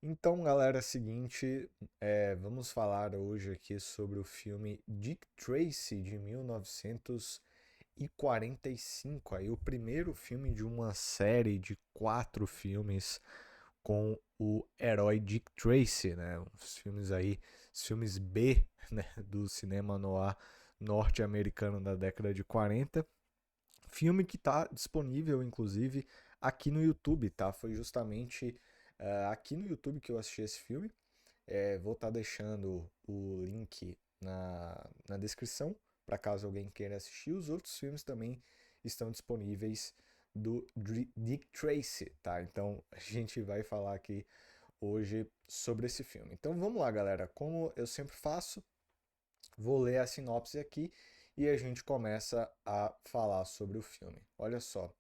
Então, galera, é o seguinte, vamos falar hoje aqui sobre o filme Dick Tracy de 1945, aí o primeiro filme de uma série de quatro filmes com o herói Dick Tracy, né? Os filmes aí, os filmes B, né, do cinema noir norte-americano da década de 40. Filme que está disponível, inclusive, aqui no YouTube, tá? Foi justamente aqui no YouTube que eu assisti esse filme. Vou estar deixando o link na descrição, para caso alguém queira assistir. Os outros filmes também estão disponíveis do Dick Tracy, tá? Então a gente vai falar aqui hoje sobre esse filme. Então vamos lá, galera. Como eu sempre faço, vou ler a sinopse aqui e a gente começa a falar sobre o filme. Olha só.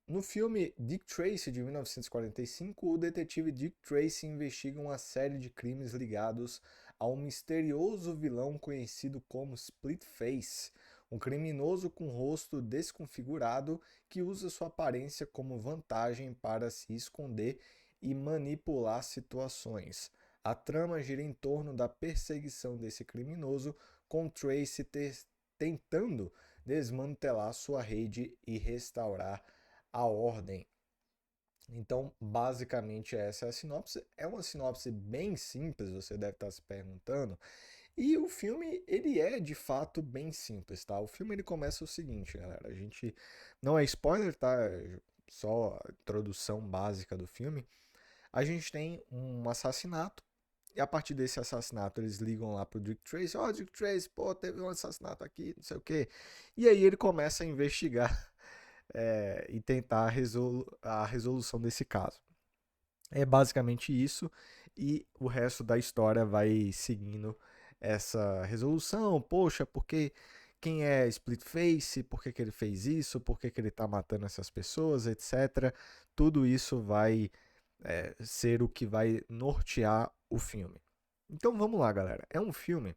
No filme Dick Tracy de 1945, o detetive Dick Tracy investiga uma série de crimes ligados a um misterioso vilão conhecido como Split Face, um criminoso com rosto desconfigurado que usa sua aparência como vantagem para se esconder e manipular situações. A trama gira em torno da perseguição desse criminoso, com Tracy tentando desmantelar sua rede e restaurar a ordem. Então, basicamente, essa é a sinopse. É uma sinopse bem simples, você deve estar se perguntando. E o filme, ele é de fato bem simples, tá? O filme ele começa o seguinte, galera. A gente não é spoiler, tá? É só a introdução básica do filme. A gente tem um assassinato. E a partir desse assassinato, eles ligam lá pro Dick Tracy. Ó, Dick Tracy, pô, teve um assassinato aqui, não sei o quê. E aí ele começa a investigar e tentar a resolução desse caso. É basicamente isso. E o resto da história vai seguindo essa resolução. Poxa, porque quem é Split Face? Por que, que ele fez isso? Por que, que ele tá matando essas pessoas, etc. Tudo isso vai ser o que vai nortear o filme. Então vamos lá, galera. É um filme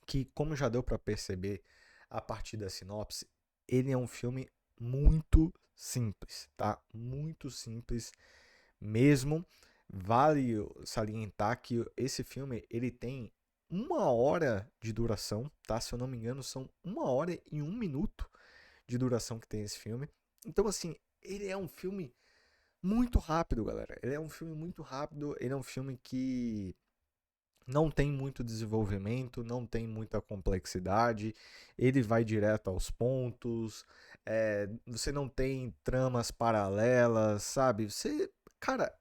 que, como já deu para perceber a partir da sinopse, ele é um filme muito simples, tá? Muito simples mesmo. Vale salientar que esse filme ele tem 1 hora de duração, tá? Se eu não me engano, são 1 hora e 1 minuto de duração que tem esse filme. Então, assim, ele é um filme muito rápido, galera. Ele é um filme muito rápido. Ele é um filme que não tem muito desenvolvimento, não tem muita complexidade. Ele vai direto aos pontos. Você não tem tramas paralelas, sabe? Cara,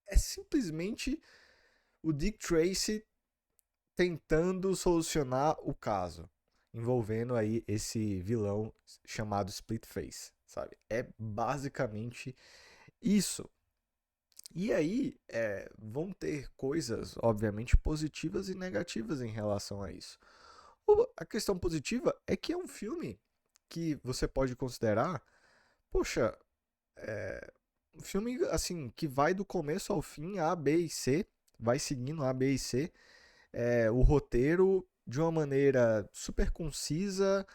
é simplesmente o Dick Tracy tentando solucionar o caso, envolvendo aí esse vilão chamado Split Face, sabe? É basicamente isso. E aí, vão ter coisas, obviamente, positivas e negativas em relação a isso. A questão positiva é que é um filme que você pode considerar, poxa, um filme assim, que vai do começo ao fim, A, B e C, vai seguindo A, B e C, o roteiro de uma maneira super concisa,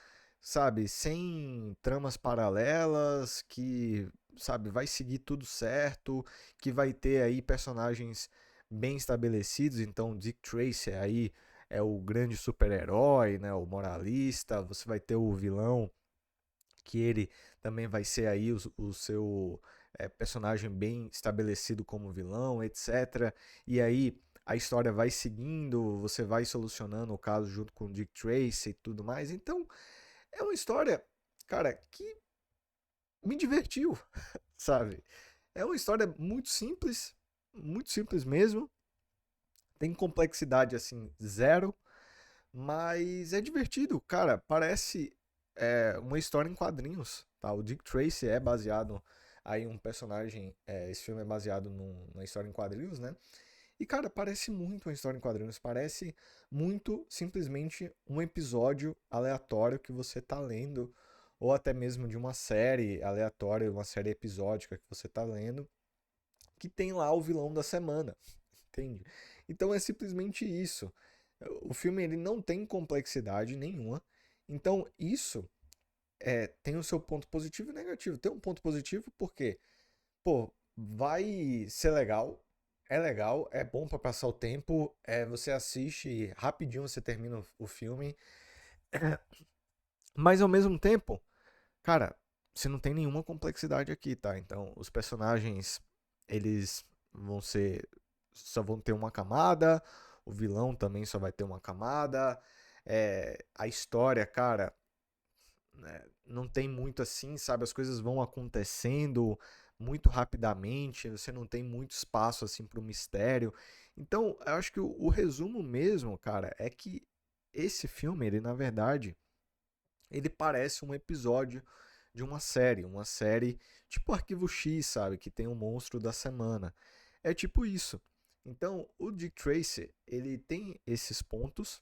sabe, sem tramas paralelas, que, sabe, vai seguir tudo certo, que vai ter aí personagens bem estabelecidos, então Dick Tracy aí é o grande super-herói, né, o moralista, você vai ter o vilão que ele também vai ser aí o seu personagem bem estabelecido como vilão, etc. E aí a história vai seguindo, você vai solucionando o caso junto com o Dick Tracy e tudo mais. Então é uma história, cara, que me divertiu, sabe? É uma história muito simples mesmo. Tem complexidade assim zero, mas é divertido, cara. Parece uma história em quadrinhos, tá? O Dick Tracy é baseado aí um personagem. Esse filme é baseado numa história em quadrinhos, né? E cara, parece muito uma história em quadrinhos. Parece muito simplesmente um episódio aleatório que você tá lendo, ou até mesmo de uma série aleatória, uma série episódica que você tá lendo, que tem lá o vilão da semana, entende? Então é simplesmente isso. O filme ele não tem complexidade nenhuma. Então isso tem o seu ponto positivo e negativo. Tem um ponto positivo porque, pô, vai ser legal É legal, é bom pra passar o tempo. Você assiste e rapidinho você termina o filme. Mas ao mesmo tempo, cara, você não tem nenhuma complexidade aqui, tá? Então, os personagens, eles vão ser. Só vão ter uma camada. O vilão também só vai ter uma camada. A história, cara, né, não tem muito assim, sabe? As coisas vão acontecendo muito rapidamente. Você não tem muito espaço assim para o mistério. Então, eu acho que o resumo mesmo, cara, é que esse filme, ele na verdade ele parece um episódio de uma série tipo Arquivo X, sabe, que tem um monstro da semana. É tipo isso. Então, o Dick Tracy, ele tem esses pontos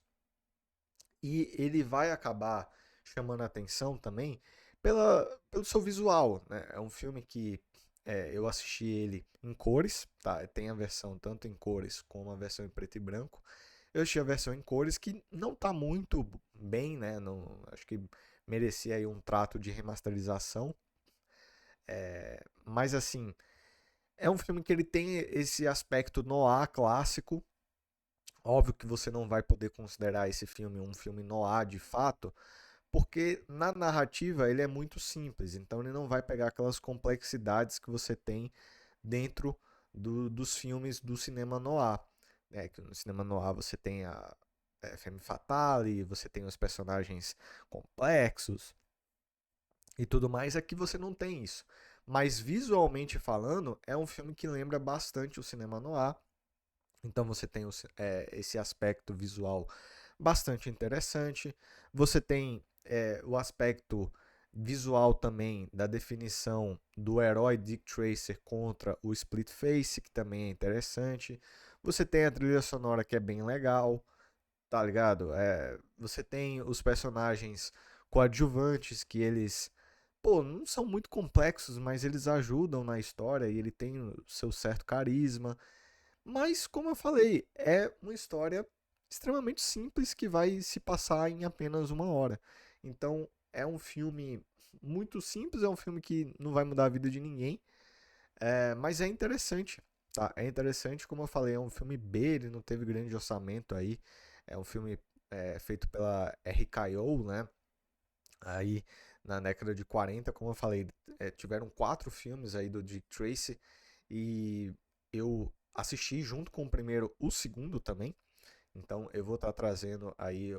e ele vai acabar chamando a atenção também pelo seu visual, né? É um filme que eu assisti ele em cores, tá? Tem a versão tanto em cores como a versão em preto e branco. Eu assisti a versão em cores que não tá muito bem, né? Não, acho que merecia aí um trato de remasterização. Mas assim, é um filme que ele tem esse aspecto noir clássico. Óbvio que você não vai poder considerar esse filme um filme noir de fato, porque na narrativa ele é muito simples, então ele não vai pegar aquelas complexidades que você tem dentro dos filmes do cinema noir. Que no cinema noir você tem a femme fatale, você tem os personagens complexos e tudo mais. Aqui você não tem isso. Mas visualmente falando, é um filme que lembra bastante o cinema noir. Então você tem esse aspecto visual bastante interessante. Você tem o aspecto visual também da definição do herói Dick Tracer contra o Split Face, que também é interessante. Você tem a trilha sonora que é bem legal, tá ligado? Você tem os personagens coadjuvantes que eles, pô, não são muito complexos, mas eles ajudam na história e ele tem o seu certo carisma. Mas, como eu falei, é uma história extremamente simples que vai se passar em apenas uma hora. Então, é um filme muito simples, é um filme que não vai mudar a vida de ninguém, mas é interessante, tá? É interessante, como eu falei, é um filme B, ele não teve grande orçamento aí, é um filme feito pela RKO, né? Aí, na década de 40, como eu falei, tiveram 4 filmes aí do Dick Tracy e eu assisti junto com o primeiro o segundo também. Então eu vou estar trazendo aí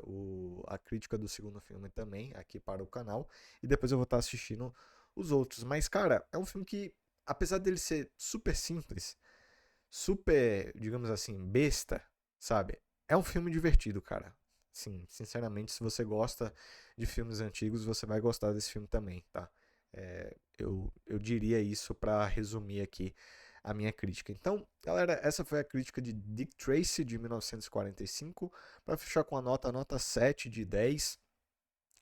a crítica do segundo filme também aqui para o canal. E depois eu vou estar assistindo os outros. Mas, cara, é um filme que, apesar dele ser super simples, super, digamos assim, besta, sabe? É um filme divertido, cara. Sim, sinceramente, se você gosta de filmes antigos, você vai gostar desse filme também, tá? Eu diria isso pra resumir aqui a minha crítica. Então, galera, essa foi a crítica de Dick Tracy de 1945. Para fechar com a nota 7 de 10,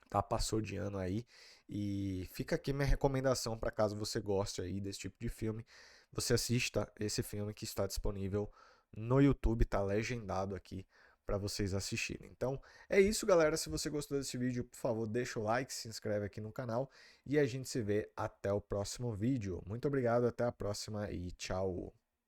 tá? Passou de ano aí. E fica aqui minha recomendação para caso você goste aí desse tipo de filme, você assista esse filme que está disponível no YouTube, tá legendado aqui para vocês assistirem. Então, é isso, galera. Se você gostou desse vídeo, por favor, deixa o like, se inscreve aqui no canal e a gente se vê até o próximo vídeo. Muito obrigado, até a próxima e tchau.